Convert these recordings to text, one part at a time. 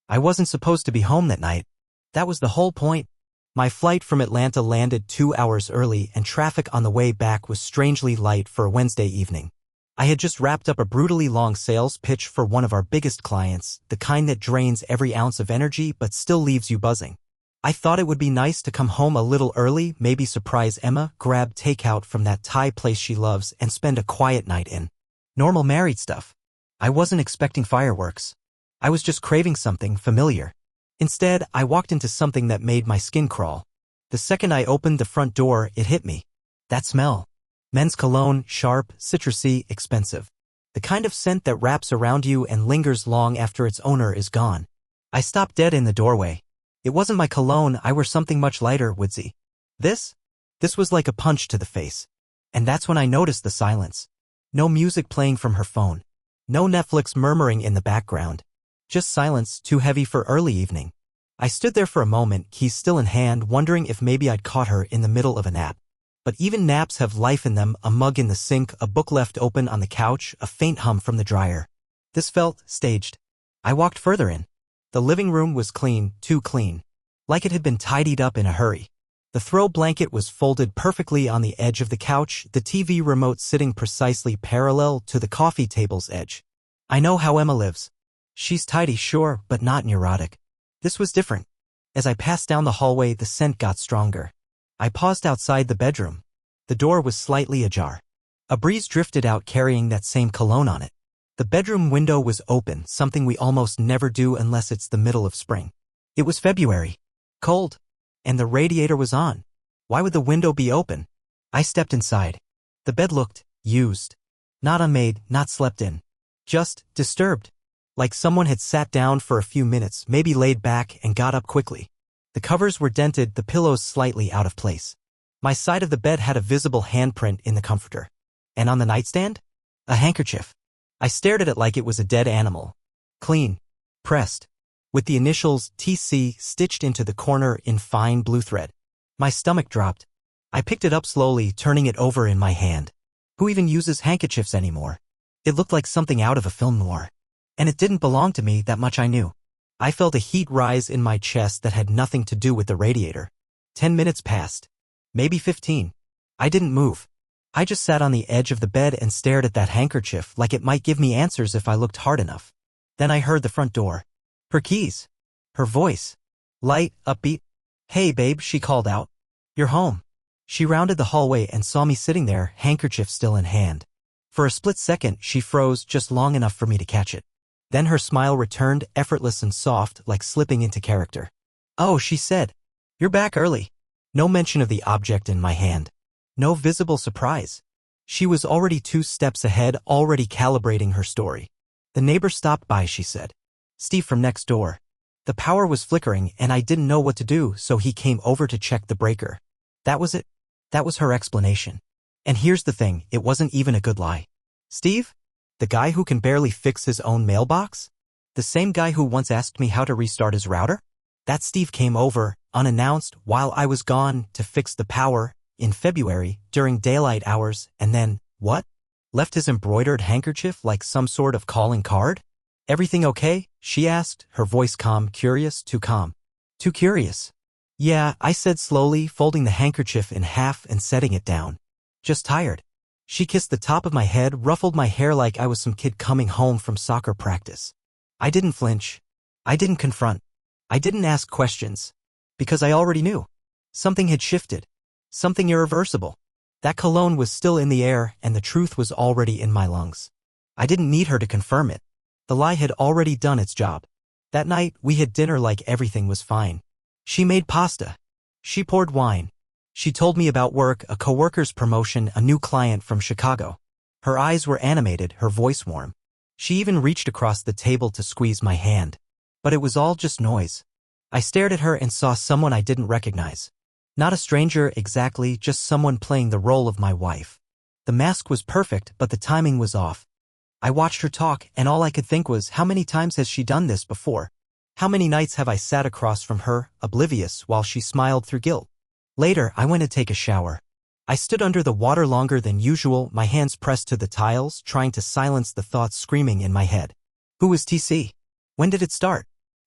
I wasn't supposed to be home that night. That was the whole point. My flight from Atlanta landed 2 hours early and traffic on the way back was strangely light for a Wednesday evening. I had just wrapped up a brutally long sales pitch for one of our biggest clients, the kind that drains every ounce of energy but still leaves you buzzing. I thought it would be nice to come home a little early, maybe surprise Emma, grab takeout from that Thai place she loves, and spend a quiet night in. Normal married stuff. I wasn't expecting fireworks. I was just craving something familiar. Instead, I walked into something that made my skin crawl. The second I opened the front door, it hit me. That smell. Men's cologne, sharp, citrusy, expensive. The kind of scent that wraps around you and lingers long after its owner is gone. I stopped dead in the doorway. It wasn't my cologne, I wore something much lighter, woodsy. This was like a punch to the face. And that's when I noticed the silence. No music playing from her phone. No Netflix murmuring in the background. Just silence, too heavy for early evening. I stood there for a moment, keys still in hand, wondering if maybe I'd caught her in the middle of a nap. But even naps have life in them, a mug in the sink, a book left open on the couch, a faint hum from the dryer. This felt staged. I walked further in. The living room was clean, too clean. Like it had been tidied up in a hurry. The throw blanket was folded perfectly on the edge of the couch, the TV remote sitting precisely parallel to the coffee table's edge. I know how Emma lives. She's tidy, sure, but not neurotic. This was different. As I passed down the hallway, the scent got stronger. I paused outside the bedroom. The door was slightly ajar. A breeze drifted out carrying that same cologne on it. The bedroom window was open, something we almost never do unless it's the middle of spring. It was February. Cold. And the radiator was on. Why would the window be open? I stepped inside. The bed looked used. Not unmade, not slept in. Just disturbed. Like someone had sat down for a few minutes, maybe laid back and got up quickly. The covers were dented, the pillows slightly out of place. My side of the bed had a visible handprint in the comforter. And on the nightstand? A handkerchief. I stared at it like it was a dead animal. Clean. Pressed. With the initials TC stitched into the corner in fine blue thread. My stomach dropped. I picked it up slowly, turning it over in my hand. Who even uses handkerchiefs anymore? It looked like something out of a film noir. And it didn't belong to me, that much I knew. I felt a heat rise in my chest that had nothing to do with the radiator. 10 minutes passed. Maybe 15. I didn't move. I just sat on the edge of the bed and stared at that handkerchief like it might give me answers if I looked hard enough. Then I heard the front door. Her keys. Her voice. Light, upbeat. "Hey babe," she called out. "You're home." She rounded the hallway and saw me sitting there, handkerchief still in hand. For a split second, she froze just long enough for me to catch it. Then her smile returned, effortless and soft, like slipping into character. "Oh," she said. "You're back early." No mention of the object in my hand. No visible surprise. She was already 2 steps ahead, already calibrating her story. "The neighbor stopped by," she said. "Steve from next door. The power was flickering and I didn't know what to do, so he came over to check the breaker." That was it. That was her explanation. And here's the thing, it wasn't even a good lie. Steve? The guy who can barely fix his own mailbox? The same guy who once asked me how to restart his router? That Steve came over, unannounced, while I was gone, to fix the power, in February, during daylight hours, and then, what? Left his embroidered handkerchief like some sort of calling card? "Everything okay?" she asked, her voice calm, curious, too calm. Too curious. "Yeah," I said slowly, folding the handkerchief in half and setting it down. "Just tired." She kissed the top of my head, ruffled my hair like I was some kid coming home from soccer practice. I didn't flinch. I didn't confront. I didn't ask questions. Because I already knew. Something had shifted. Something irreversible. That cologne was still in the air, and the truth was already in my lungs. I didn't need her to confirm it. The lie had already done its job. That night, we had dinner like everything was fine. She made pasta. She poured wine. She told me about work, a coworker's promotion, a new client from Chicago. Her eyes were animated, her voice warm. She even reached across the table to squeeze my hand. But it was all just noise. I stared at her and saw someone I didn't recognize. Not a stranger exactly, just someone playing the role of my wife. The mask was perfect, but the timing was off. I watched her talk, and all I could think was, how many times has she done this before? How many nights have I sat across from her, oblivious, while she smiled through guilt? Later, I went to take a shower. I stood under the water longer than usual, my hands pressed to the tiles, trying to silence the thoughts screaming in my head. Who was TC? When did it start?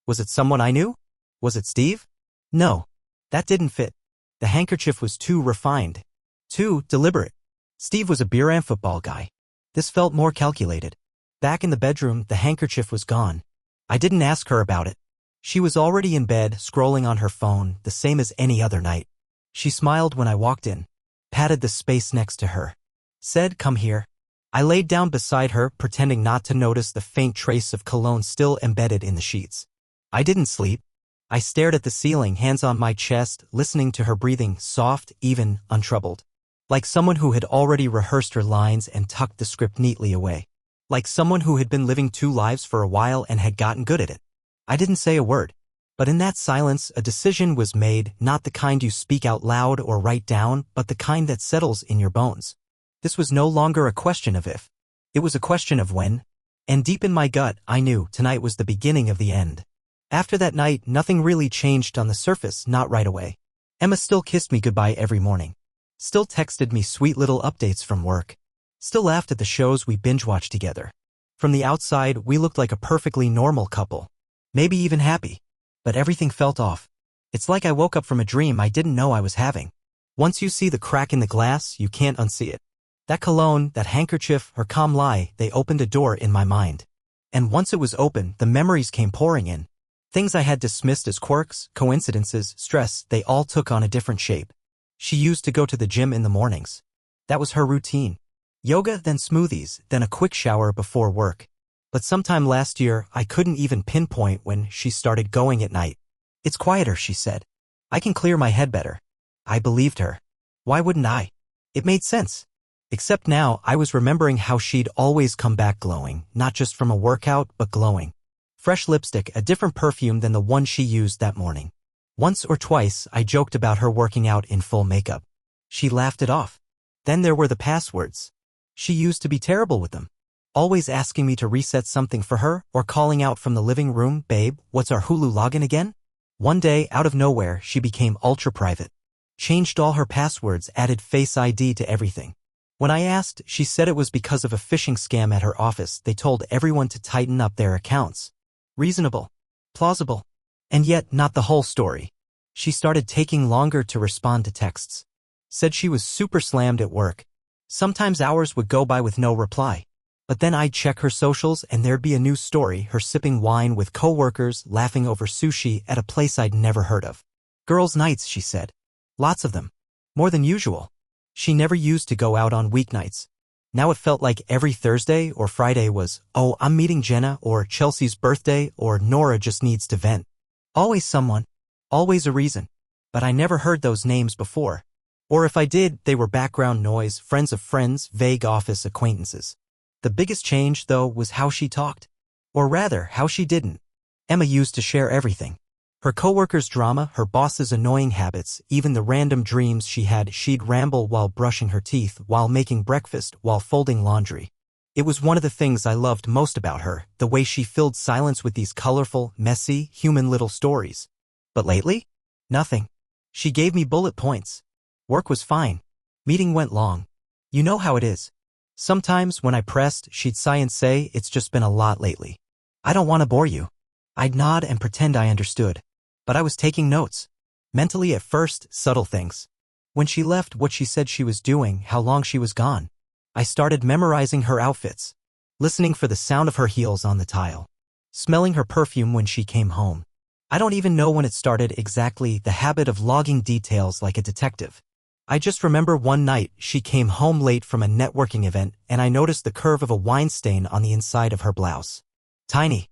Was it someone I knew? Was it Steve? No. That didn't fit. The handkerchief was too refined. Too deliberate. Steve was a beer and football guy. This felt more calculated. Back in the bedroom, the handkerchief was gone. I didn't ask her about it. She was already in bed, scrolling on her phone, the same as any other night. She smiled when I walked in, patted the space next to her, said, "Come here." I laid down beside her, pretending not to notice the faint trace of cologne still embedded in the sheets. I didn't sleep. I stared at the ceiling, hands on my chest, listening to her breathing, soft, even, untroubled. Like someone who had already rehearsed her lines and tucked the script neatly away. Like someone who had been living two lives for a while and had gotten good at it. I didn't say a word. But in that silence, a decision was made, not the kind you speak out loud or write down, but the kind that settles in your bones. This was no longer a question of if. It was a question of when. And deep in my gut, I knew tonight was the beginning of the end. After that night, nothing really changed on the surface, not right away. Emma still kissed me goodbye every morning. Still texted me sweet little updates from work. Still laughed at the shows we binge-watched together. From the outside, we looked like a perfectly normal couple. Maybe even happy. But everything felt off. It's like I woke up from a dream I didn't know I was having. Once you see the crack in the glass, you can't unsee it. That cologne, that handkerchief, her calm lie, they opened a door in my mind. And once it was open, the memories came pouring in. Things I had dismissed as quirks, coincidences, stress, they all took on a different shape. She used to go to the gym in the mornings. That was her routine. Yoga, then smoothies, then a quick shower before work. But sometime last year, I couldn't even pinpoint when she started going at night. "It's quieter," she said. "I can clear my head better." I believed her. Why wouldn't I? It made sense. Except now, I was remembering how she'd always come back glowing, not just from a workout, but glowing. Fresh lipstick, a different perfume than the one she used that morning. Once or twice, I joked about her working out in full makeup. She laughed it off. Then there were the passwords. She used to be terrible with them. Always asking me to reset something for her, or calling out from the living room, "Babe, what's our Hulu login again?" One day, out of nowhere, she became ultra-private. Changed all her passwords, added Face ID to everything. When I asked, she said it was because of a phishing scam at her office. They told everyone to tighten up their accounts. Reasonable. Plausible. And yet, not the whole story. She started taking longer to respond to texts. Said she was super slammed at work. Sometimes hours would go by with no reply. But then I'd check her socials and there'd be a new story, her sipping wine with coworkers, laughing over sushi at a place I'd never heard of. Girls' nights, she said. Lots of them. More than usual. She never used to go out on weeknights. Now it felt like every Thursday or Friday was, "Oh, I'm meeting Jenna," or "Chelsea's birthday," or "Nora just needs to vent." Always someone. Always a reason. But I never heard those names before. Or if I did, they were background noise, friends of friends, vague office acquaintances. The biggest change, though, was how she talked. Or rather, how she didn't. Emma used to share everything. Her coworkers' drama, her boss's annoying habits, even the random dreams she had. She'd ramble while brushing her teeth, while making breakfast, while folding laundry. It was one of the things I loved most about her, the way she filled silence with these colorful, messy, human little stories. But lately? Nothing. She gave me bullet points. Work was fine. Meeting went long. You know how it is. Sometimes, when I pressed, she'd sigh and say, "It's just been a lot lately. I don't want to bore you." I'd nod and pretend I understood. But I was taking notes. Mentally at first, subtle things. When she left, what she said she was doing, how long she was gone. I started memorizing her outfits. Listening for the sound of her heels on the tile. Smelling her perfume when she came home. I don't even know when it started exactly, the habit of logging details like a detective. I just remember one night, she came home late from a networking event, and I noticed the curve of a wine stain on the inside of her blouse. Tiny.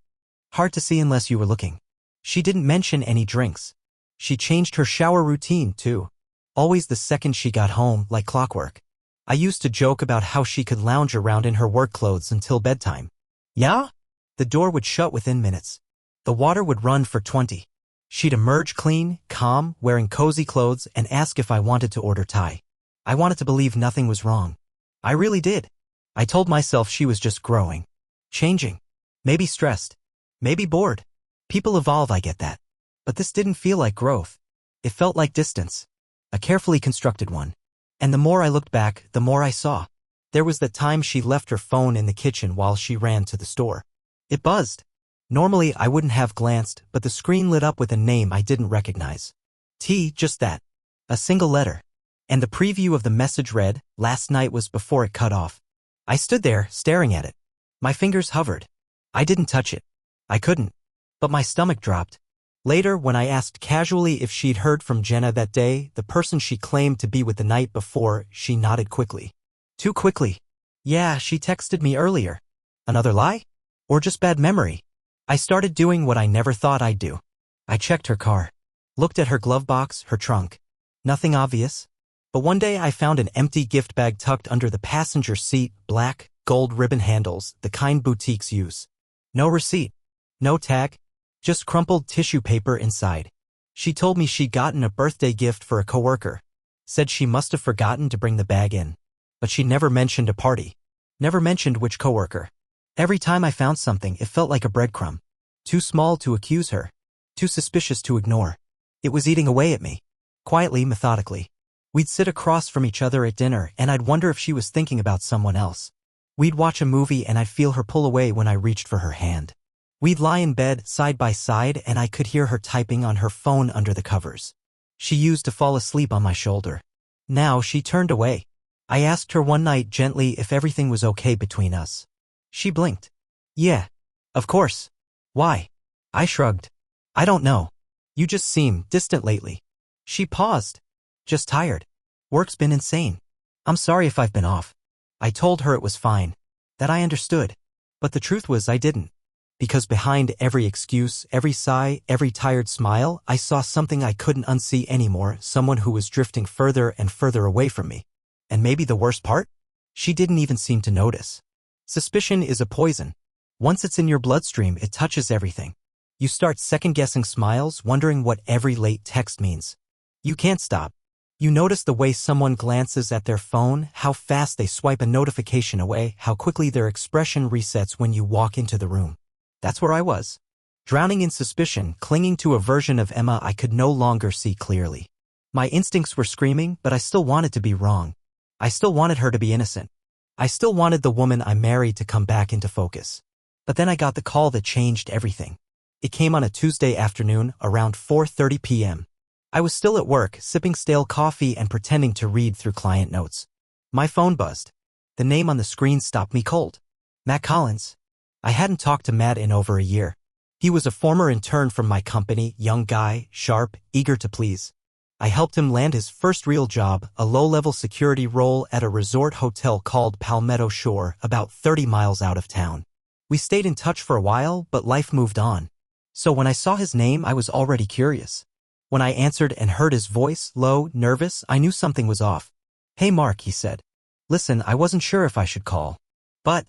Hard to see unless you were looking. She didn't mention any drinks. She changed her shower routine, too. Always the second she got home, like clockwork. I used to joke about how she could lounge around in her work clothes until bedtime. Yeah? The door would shut within minutes. The water would run for 20. She'd emerge clean, calm, wearing cozy clothes, and ask if I wanted to order Thai. I wanted to believe nothing was wrong. I really did. I told myself she was just growing. Changing. Maybe stressed. Maybe bored. People evolve, I get that. But this didn't feel like growth. It felt like distance. A carefully constructed one. And the more I looked back, the more I saw. There was that time she left her phone in the kitchen while she ran to the store. It buzzed. Normally, I wouldn't have glanced, but the screen lit up with a name I didn't recognize. Just that. A single letter. And the preview of the message read, "Last night was before it cut off." I stood there, staring at it. My fingers hovered. I didn't touch it. I couldn't. But my stomach dropped. Later, when I asked casually if she'd heard from Jenna that day, the person she claimed to be with the night before, she nodded quickly. Too quickly. Yeah, she texted me earlier. Another lie? Or just bad memory? I started doing what I never thought I'd do. I checked her car. Looked at her glove box, her trunk. Nothing obvious. But one day I found an empty gift bag tucked under the passenger seat, black, gold ribbon handles, the kind boutiques use. No receipt. No tag. Just crumpled tissue paper inside. She told me she'd gotten a birthday gift for a coworker. Said she must have forgotten to bring the bag in. But she never mentioned a party. Never mentioned which coworker. Every time I found something, it felt like a breadcrumb. Too small to accuse her. Too suspicious to ignore. It was eating away at me. Quietly, methodically. We'd sit across from each other at dinner, and I'd wonder if she was thinking about someone else. We'd watch a movie, and I'd feel her pull away when I reached for her hand. We'd lie in bed, side by side, and I could hear her typing on her phone under the covers. She used to fall asleep on my shoulder. Now she turned away. I asked her one night gently if everything was okay between us. She blinked. Yeah. Of course. Why? I shrugged. I don't know. You just seem distant lately. She paused. Just tired. Work's been insane. I'm sorry if I've been off. I told her it was fine. That I understood. But the truth was I didn't. Because behind every excuse, every sigh, every tired smile, I saw something I couldn't unsee anymore, someone who was drifting further and further away from me. And maybe the worst part? She didn't even seem to notice. Suspicion is a poison. Once it's in your bloodstream, it touches everything. You start second-guessing smiles, wondering what every late text means. You can't stop. You notice the way someone glances at their phone, how fast they swipe a notification away, how quickly their expression resets when you walk into the room. That's where I was. Drowning in suspicion, clinging to a version of Emma I could no longer see clearly. My instincts were screaming, but I still wanted to be wrong. I still wanted her to be innocent. I still wanted the woman I married to come back into focus. But then I got the call that changed everything. It came on a Tuesday afternoon, around 4:30 p.m. I was still at work, sipping stale coffee and pretending to read through client notes. My phone buzzed. The name on the screen stopped me cold. Matt Collins. I hadn't talked to Matt in over a year. He was a former intern from my company, young guy, sharp, eager to please. I helped him land his first real job, a low-level security role at a resort hotel called Palmetto Shore, about 30 miles out of town. We stayed in touch for a while, but life moved on. So when I saw his name, I was already curious. When I answered and heard his voice, low, nervous, I knew something was off. "Hey Mark," he said. "Listen, I wasn't sure if I should call. But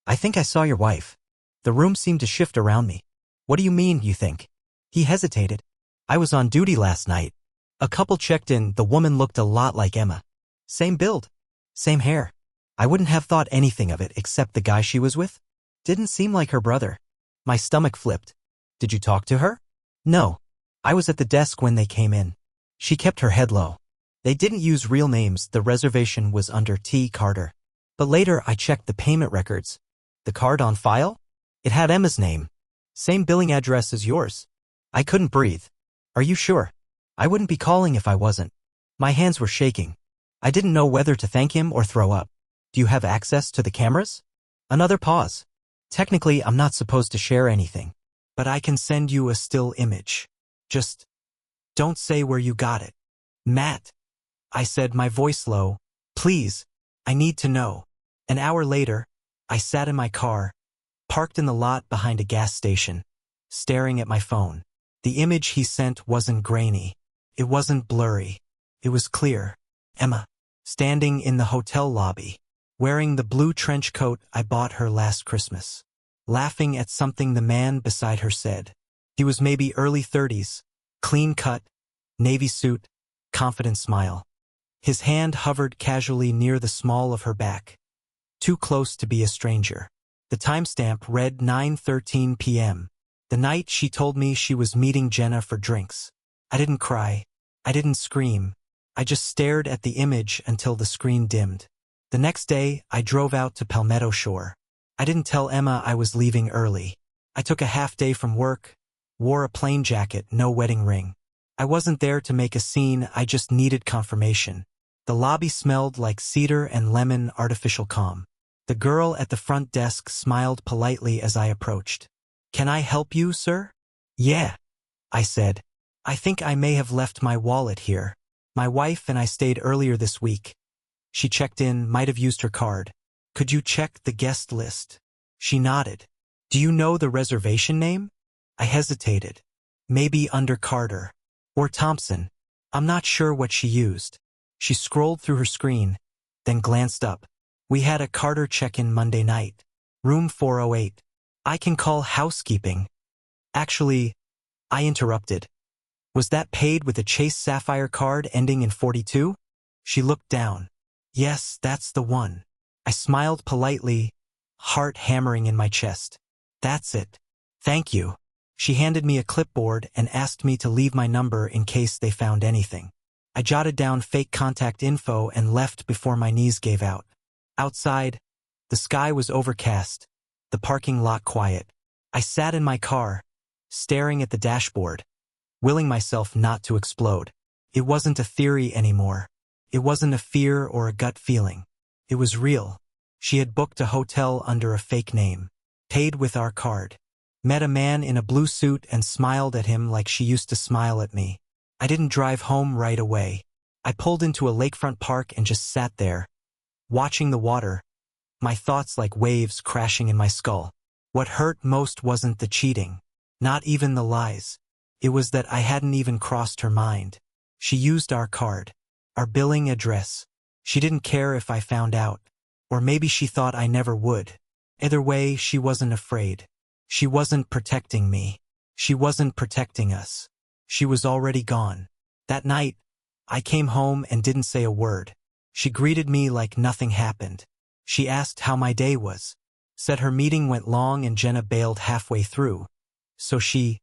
I think I saw your wife." The room seemed to shift around me. "What do you mean, you think?" He hesitated. "I was on duty last night. A couple checked in, the woman looked a lot like Emma. Same build. Same hair. I wouldn't have thought anything of it except the guy she was with. Didn't seem like her brother." My stomach flipped. "Did you talk to her?" "No. I was at the desk when they came in." She kept her head low. "They didn't use real names, the reservation was under T. Carter. But later I checked the payment records. The card on file? It had Emma's name. Same billing address as yours." I couldn't breathe. "Are you sure? I wouldn't be calling if I wasn't." My hands were shaking. I didn't know whether to thank him or throw up. "Do you have access to the cameras?" Another pause. "Technically, I'm not supposed to share anything. But I can send you a still image. Just don't say where you got it." "Matt," I said, my voice low, "please, I need to know." An hour later, I sat in my car, parked in the lot behind a gas station, staring at my phone. The image he sent wasn't grainy. It wasn't blurry. It was clear. Emma, standing in the hotel lobby, wearing the blue trench coat I bought her last Christmas, laughing at something the man beside her said. He was maybe early 30s, clean cut, navy suit, confident smile. His hand hovered casually near the small of her back. Too close to be a stranger. The timestamp read 9:13 p.m. The night she told me she was meeting Jenna for drinks. I didn't cry. I didn't scream. I just stared at the image until the screen dimmed. The next day, I drove out to Palmetto Shore. I didn't tell Emma I was leaving early. I took a half day from work, wore a plain jacket, no wedding ring. I wasn't there to make a scene, I just needed confirmation. The lobby smelled like cedar and lemon, artificial calm. The girl at the front desk smiled politely as I approached. "Can I help you, sir?" "Yeah," I said. "I think I may have left my wallet here. My wife and I stayed earlier this week." She checked in, might have used her card. "Could you check the guest list?" She nodded. "Do you know the reservation name?" I hesitated. "Maybe under Carter. Or Thompson. I'm not sure what she used." She scrolled through her screen, then glanced up. "We had a Carter check-in Monday night. Room 408. I can call housekeeping." "Actually," I interrupted. "Was that paid with a Chase Sapphire card ending in 42? She looked down. "Yes, that's the one." I smiled politely, heart hammering in my chest. "That's it. Thank you." She handed me a clipboard and asked me to leave my number in case they found anything. I jotted down fake contact info and left before my knees gave out. Outside, the sky was overcast, the parking lot quiet. I sat in my car, staring at the dashboard, willing myself not to explode. It wasn't a theory anymore. It wasn't a fear or a gut feeling. It was real. She had booked a hotel under a fake name, paid with our card, met a man in a blue suit and smiled at him like she used to smile at me. I didn't drive home right away. I pulled into a lakefront park and just sat there, watching the water, my thoughts like waves crashing in my skull. What hurt most wasn't the cheating, not even the lies. It was that I hadn't even crossed her mind. She used our card, our billing address. She didn't care if I found out. Or maybe she thought I never would. Either way, she wasn't afraid. She wasn't protecting me. She wasn't protecting us. She was already gone. That night, I came home and didn't say a word. She greeted me like nothing happened. She asked how my day was. Said her meeting went long and Jenna bailed halfway through. So she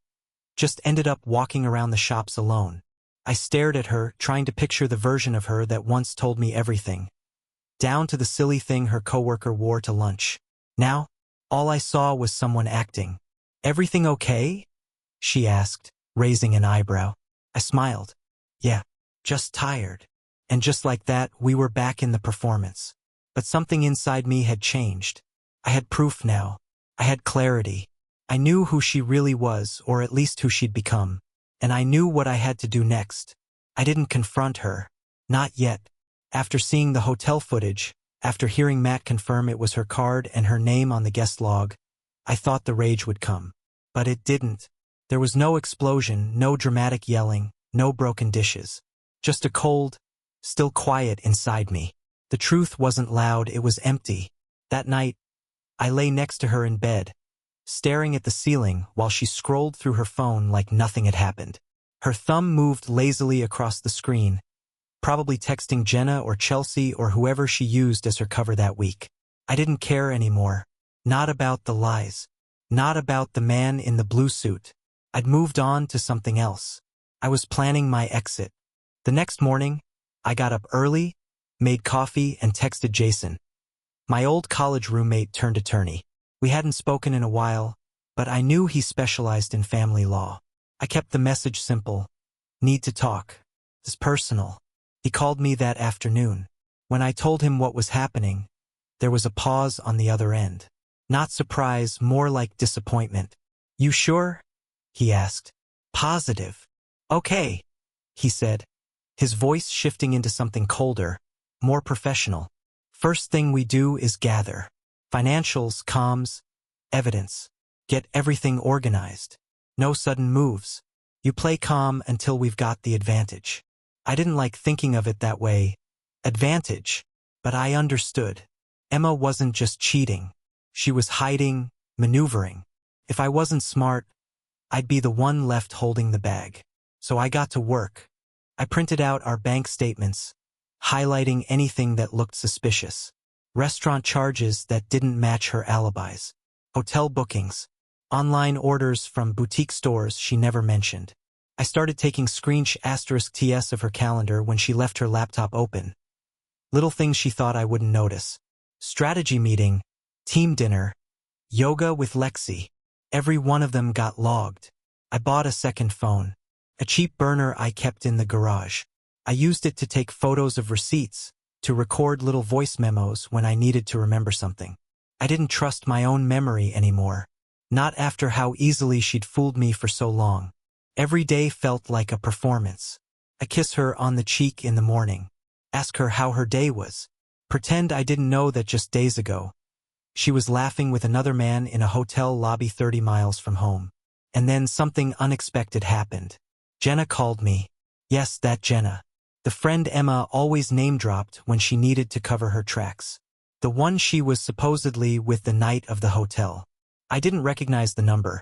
just ended up walking around the shops alone. I stared at her, trying to picture the version of her that once told me everything, down to the silly thing her coworker wore to lunch. Now, all I saw was someone acting. "Everything okay?" she asked, raising an eyebrow. I smiled. "Yeah, just tired." And just like that, we were back in the performance. But something inside me had changed. I had proof now. I had clarity. I knew who she really was, or at least who she'd become. And I knew what I had to do next. I didn't confront her. Not yet. After seeing the hotel footage, after hearing Matt confirm it was her card and her name on the guest log, I thought the rage would come. But it didn't. There was no explosion, no dramatic yelling, no broken dishes. Just a cold, still quiet inside me. The truth wasn't loud, it was empty. That night, I lay next to her in bed, staring at the ceiling while she scrolled through her phone like nothing had happened. Her thumb moved lazily across the screen, probably texting Jenna or Chelsea or whoever she used as her cover that week. I didn't care anymore. Not about the lies. Not about the man in the blue suit. I'd moved on to something else. I was planning my exit. The next morning, I got up early, made coffee, and texted Jason, my old college roommate turned attorney. We hadn't spoken in a while, but I knew he specialized in family law. I kept the message simple. Need to talk. It's personal. He called me that afternoon. When I told him what was happening, there was a pause on the other end. Not surprise, more like disappointment. "You sure?" he asked. "Positive." "Okay," he said, his voice shifting into something colder, more professional. "First thing we do is gather. Financials, comms, evidence. Get everything organized. No sudden moves. You play calm until we've got the advantage." I didn't like thinking of it that way. Advantage. But I understood. Emma wasn't just cheating. She was hiding, maneuvering. If I wasn't smart, I'd be the one left holding the bag. So I got to work. I printed out our bank statements, highlighting anything that looked suspicious. Restaurant charges that didn't match her alibis. Hotel bookings. Online orders from boutique stores she never mentioned. I started taking **TS of her calendar when she left her laptop open. Little things she thought I wouldn't notice. Strategy meeting, team dinner, yoga with Lexi. Every one of them got logged. I bought a second phone. A cheap burner I kept in the garage. I used it to take photos of receipts, to record little voice memos when I needed to remember something. I didn't trust my own memory anymore. Not after how easily she'd fooled me for so long. Every day felt like a performance. I kiss her on the cheek in the morning. Ask her how her day was. Pretend I didn't know that just days ago. She was laughing with another man in a hotel lobby 30 miles from home. And then something unexpected happened. Jenna called me. Yes, that Jenna. The friend Emma always name-dropped when she needed to cover her tracks. The one she was supposedly with the night of the hotel. I didn't recognize the number,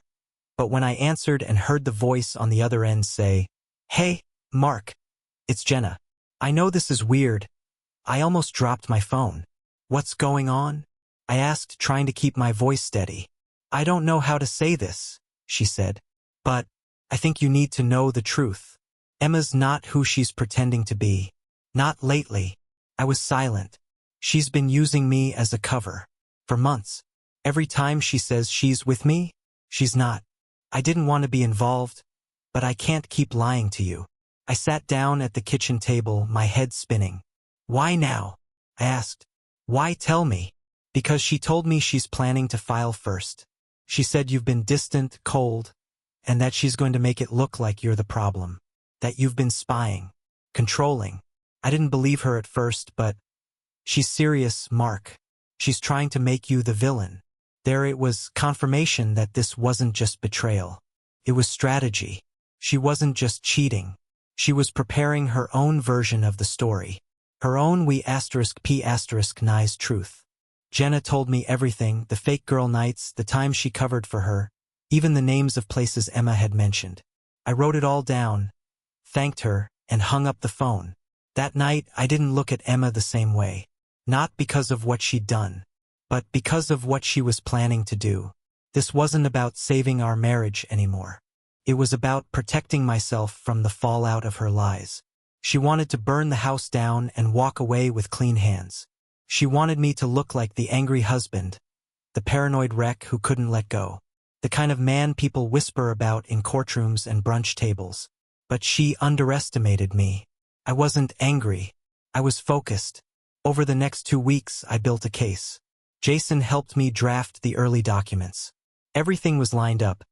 but when I answered and heard the voice on the other end say, "Hey, Mark, it's Jenna. I know this is weird." I almost dropped my phone. "What's going on?" I asked, trying to keep my voice steady. "I don't know how to say this," she said, "but I think you need to know the truth. Emma's not who she's pretending to be. Not lately." I was silent. "She's been using me as a cover. For months. Every time she says she's with me, she's not. I didn't want to be involved, but I can't keep lying to you." I sat down at the kitchen table, my head spinning. "Why now?" I asked. "Why tell me?" "Because she told me she's planning to file first. She said you've been distant, cold, and that she's going to make it look like you're the problem. That you've been spying, controlling." I didn't believe her at first, but she's serious, Mark. She's trying to make you the villain. There it was, confirmation that this wasn't just betrayal. It was strategy. She wasn't just cheating. She was preparing her own version of the story. Her own *P***nice truth. Jenna told me everything, the fake girl nights, the time she covered for her, even the names of places Emma had mentioned. I wrote it all down, thanked her, and hung up the phone. That night, I didn't look at Emma the same way. Not because of what she'd done, but because of what she was planning to do. This wasn't about saving our marriage anymore. It was about protecting myself from the fallout of her lies. She wanted to burn the house down and walk away with clean hands. She wanted me to look like the angry husband, the paranoid wreck who couldn't let go, the kind of man people whisper about in courtrooms and brunch tables. But she underestimated me. I wasn't angry. I was focused. Over the next 2 weeks, I built a case. Jason helped me draft the early documents. Everything was lined up.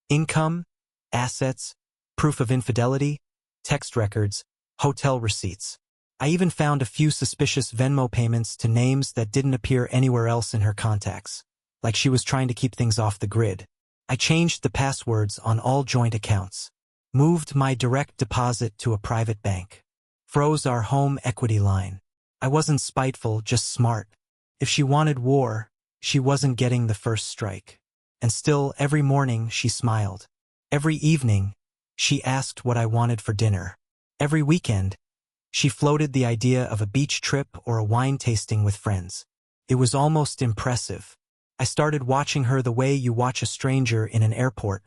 Income, assets, proof of infidelity, text records, hotel receipts. I even found a few suspicious Venmo payments to names that didn't appear anywhere else in her contacts, like she was trying to keep things off the grid. I changed the passwords on all joint accounts, moved my direct deposit to a private bank, froze our home equity line. I wasn't spiteful, just smart. If she wanted war, she wasn't getting the first strike. And still, every morning she smiled. Every evening, she asked what I wanted for dinner. Every weekend, she floated the idea of a beach trip or a wine tasting with friends. It was almost impressive. I started watching her the way you watch a stranger in an airport.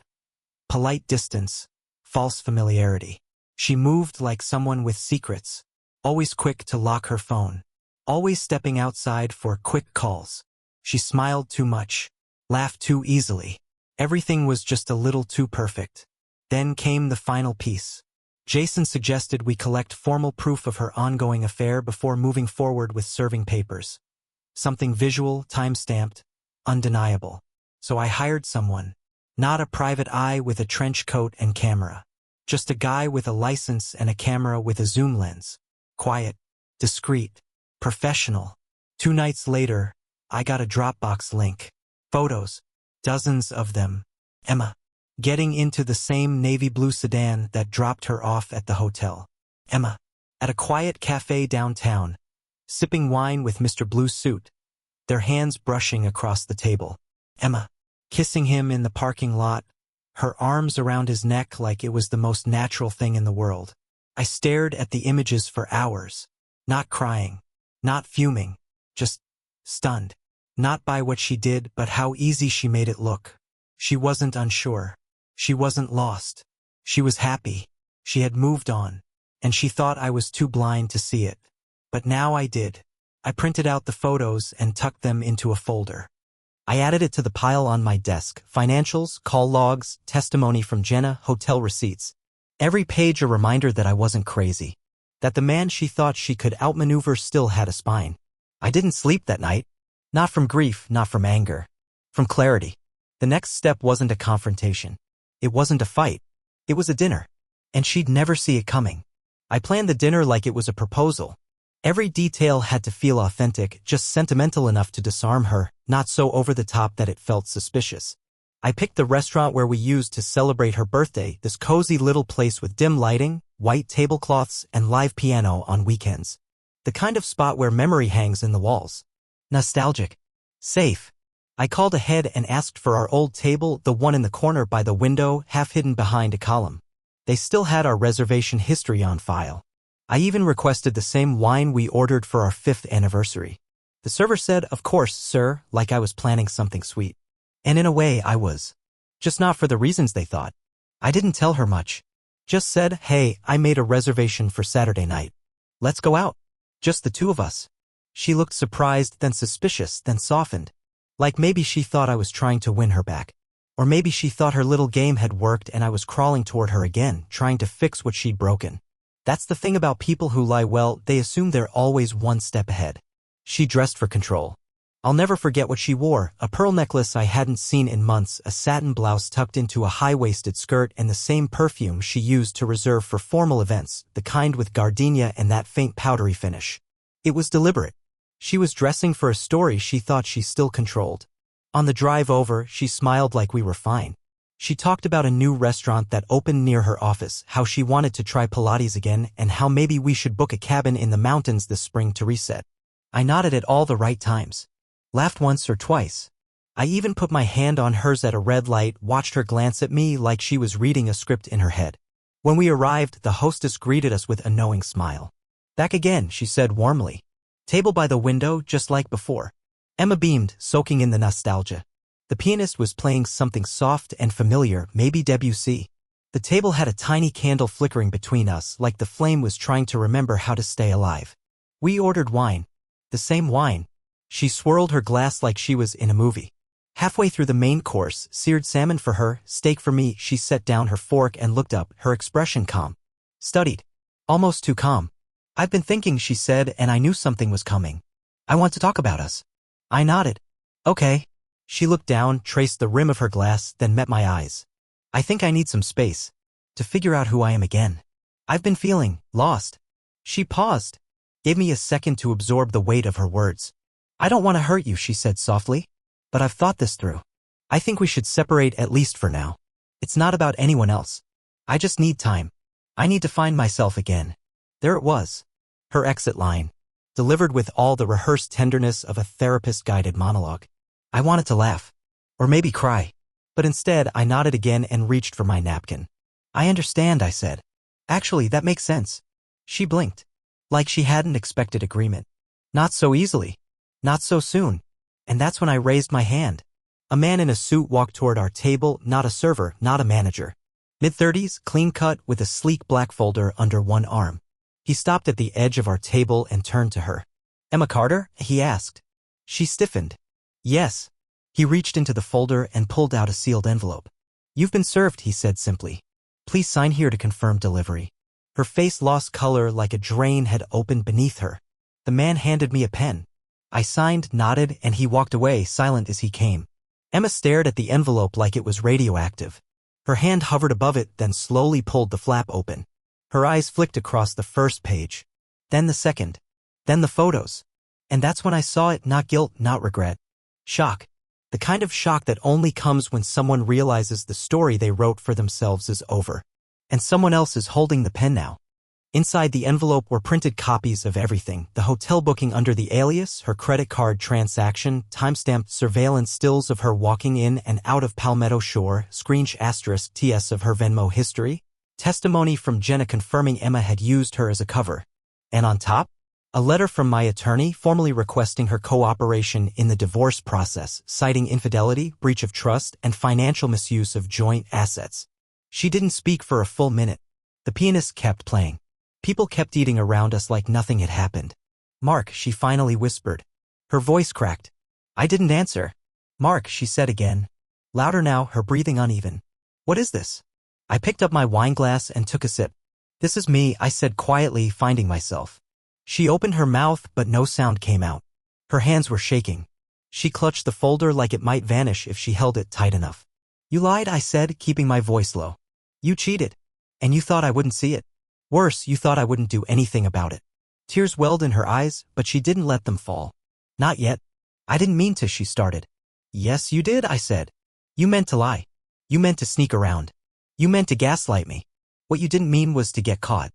Polite distance, false familiarity. She moved like someone with secrets, always quick to lock her phone, always stepping outside for quick calls. She smiled too much, laughed too easily. Everything was just a little too perfect. Then came the final piece. Jason suggested we collect formal proof of her ongoing affair before moving forward with serving papers. Something visual, time-stamped, undeniable. So I hired someone. Not a private eye with a trench coat and camera. Just a guy with a license and a camera with a zoom lens. Quiet, discreet, professional. 2 nights later, I got a Dropbox link. Photos. Dozens of them. Emma. Getting into the same navy blue sedan that dropped her off at the hotel. Emma. At a quiet cafe downtown. Sipping wine with Mr. Blue's suit. Their hands brushing across the table. Emma. Kissing him in the parking lot. Her arms around his neck like it was the most natural thing in the world. I stared at the images for hours. Not crying. Not fuming. Just stunned. Not by what she did, but how easy she made it look. She wasn't unsure. She wasn't lost. She was happy. She had moved on. And she thought I was too blind to see it. But now I did. I printed out the photos and tucked them into a folder. I added it to the pile on my desk: financials, call logs, testimony from Jenna, hotel receipts. Every page a reminder that I wasn't crazy, that the man she thought she could outmaneuver still had a spine. I didn't sleep that night. Not from grief, not from anger. From clarity. The next step wasn't a confrontation. It wasn't a fight. It was a dinner. And she'd never see it coming. I planned the dinner like it was a proposal. Every detail had to feel authentic, just sentimental enough to disarm her, not so over the top that it felt suspicious. I picked the restaurant where we used to celebrate her birthday, this cozy little place with dim lighting, white tablecloths, and live piano on weekends. The kind of spot where memory hangs in the walls. Nostalgic. Safe. I called ahead and asked for our old table, the one in the corner by the window, half hidden behind a column. They still had our reservation history on file. I even requested the same wine we ordered for our 5th anniversary. The server said, "Of course, sir," like I was planning something sweet. And in a way, I was. Just not for the reasons they thought. I didn't tell her much. Just said, "Hey, I made a reservation for Saturday night. Let's go out. Just the two of us." She looked surprised, then suspicious, then softened. Like maybe she thought I was trying to win her back. Or maybe she thought her little game had worked and I was crawling toward her again, trying to fix what she'd broken. That's the thing about people who lie well, they assume they're always one step ahead. She dressed for control. I'll never forget what she wore: a pearl necklace I hadn't seen in months, a satin blouse tucked into a high-waisted skirt, and the same perfume she used to reserve for formal events, the kind with gardenia and that faint powdery finish. It was deliberate. She was dressing for a story she thought she still controlled. On the drive over, she smiled like we were fine. She talked about a new restaurant that opened near her office, how she wanted to try Pilates again, and how maybe we should book a cabin in the mountains this spring to reset. I nodded at all the right times. Laughed once or twice. I even put my hand on hers at a red light, watched her glance at me like she was reading a script in her head. When we arrived, the hostess greeted us with a knowing smile. "Back again," she said warmly. Table by the window, just like before. Emma beamed, soaking in the nostalgia. The pianist was playing something soft and familiar, maybe Debussy. The table had a tiny candle flickering between us, like the flame was trying to remember how to stay alive. We ordered wine. The same wine. She swirled her glass like she was in a movie. Halfway through the main course, seared salmon for her, steak for me, she set down her fork and looked up, her expression calm. Studied. Almost too calm. "I've been thinking," she said, and I knew something was coming. "I want to talk about us." I nodded. "Okay." She looked down, traced the rim of her glass, then met my eyes. "I think I need some space. To figure out who I am again. I've been feeling lost." She paused. Gave me a second to absorb the weight of her words. "I don't want to hurt you," she said softly. "But I've thought this through. I think we should separate, at least for now. It's not about anyone else. I just need time. I need to find myself again." There it was. Her exit line. Delivered with all the rehearsed tenderness of a therapist-guided monologue. I wanted to laugh. Or maybe cry. But instead, I nodded again and reached for my napkin. "I understand," I said. "Actually, that makes sense." She blinked. Like she hadn't expected agreement. Not so easily. Not so soon. And that's when I raised my hand. A man in a suit walked toward our table, not a server, not a manager. Mid-30s, clean-cut, with a sleek black folder under one arm. He stopped at the edge of our table and turned to her. "Emma Carter?" he asked. She stiffened. "Yes." He reached into the folder and pulled out a sealed envelope. "You've been served," he said simply. "Please sign here to confirm delivery." Her face lost color like a drain had opened beneath her. The man handed me a pen. I signed, nodded, and he walked away, silent as he came. Emma stared at the envelope like it was radioactive. Her hand hovered above it, then slowly pulled the flap open. Her eyes flicked across the first page. Then the second. Then the photos. And that's when I saw it, not guilt, not regret. Shock. The kind of shock that only comes when someone realizes the story they wrote for themselves is over. And someone else is holding the pen now. Inside the envelope were printed copies of everything: the hotel booking under the alias, her credit card transaction, timestamped surveillance stills of her walking in and out of Palmetto Shore, *** TS of her Venmo history, testimony from Jenna confirming Emma had used her as a cover. And on top, a letter from my attorney formally requesting her cooperation in the divorce process, citing infidelity, breach of trust, and financial misuse of joint assets. She didn't speak for a full minute. The pianist kept playing. People kept eating around us like nothing had happened. "Mark," she finally whispered. Her voice cracked. I didn't answer. Mark, she said again. Louder now, her breathing uneven. What is this? I picked up my wine glass and took a sip. This is me, I said quietly, finding myself. She opened her mouth, but no sound came out. Her hands were shaking. She clutched the folder like it might vanish if she held it tight enough. You lied, I said, keeping my voice low. You cheated. And you thought I wouldn't see it. Worse, you thought I wouldn't do anything about it. Tears welled in her eyes, but she didn't let them fall. Not yet. I didn't mean to, she started. Yes, you did, I said. You meant to lie. You meant to sneak around. You meant to gaslight me. What you didn't mean was to get caught.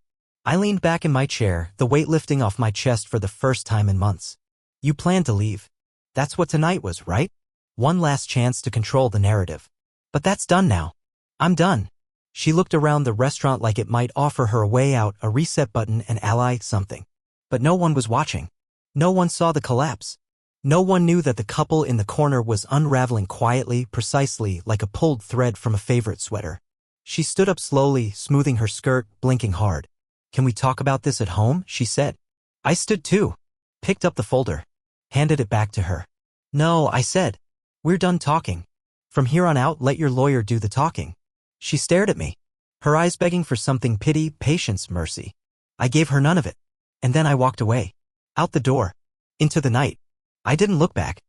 I leaned back in my chair, the weight lifting off my chest for the first time in months. You planned to leave. That's what tonight was, right? One last chance to control the narrative. But that's done now. I'm done. She looked around the restaurant like it might offer her a way out, a reset button, an ally, something. But no one was watching. No one saw the collapse. No one knew that the couple in the corner was unraveling quietly, precisely like a pulled thread from a favorite sweater. She stood up slowly, smoothing her skirt, blinking hard. Can we talk about this at home? She said. I stood too. Picked up the folder. Handed it back to her. No, I said. We're done talking. From here on out, let your lawyer do the talking. She stared at me. Her eyes begging for something: pity, patience, mercy. I gave her none of it. And then I walked away. Out the door. Into the night. I didn't look back.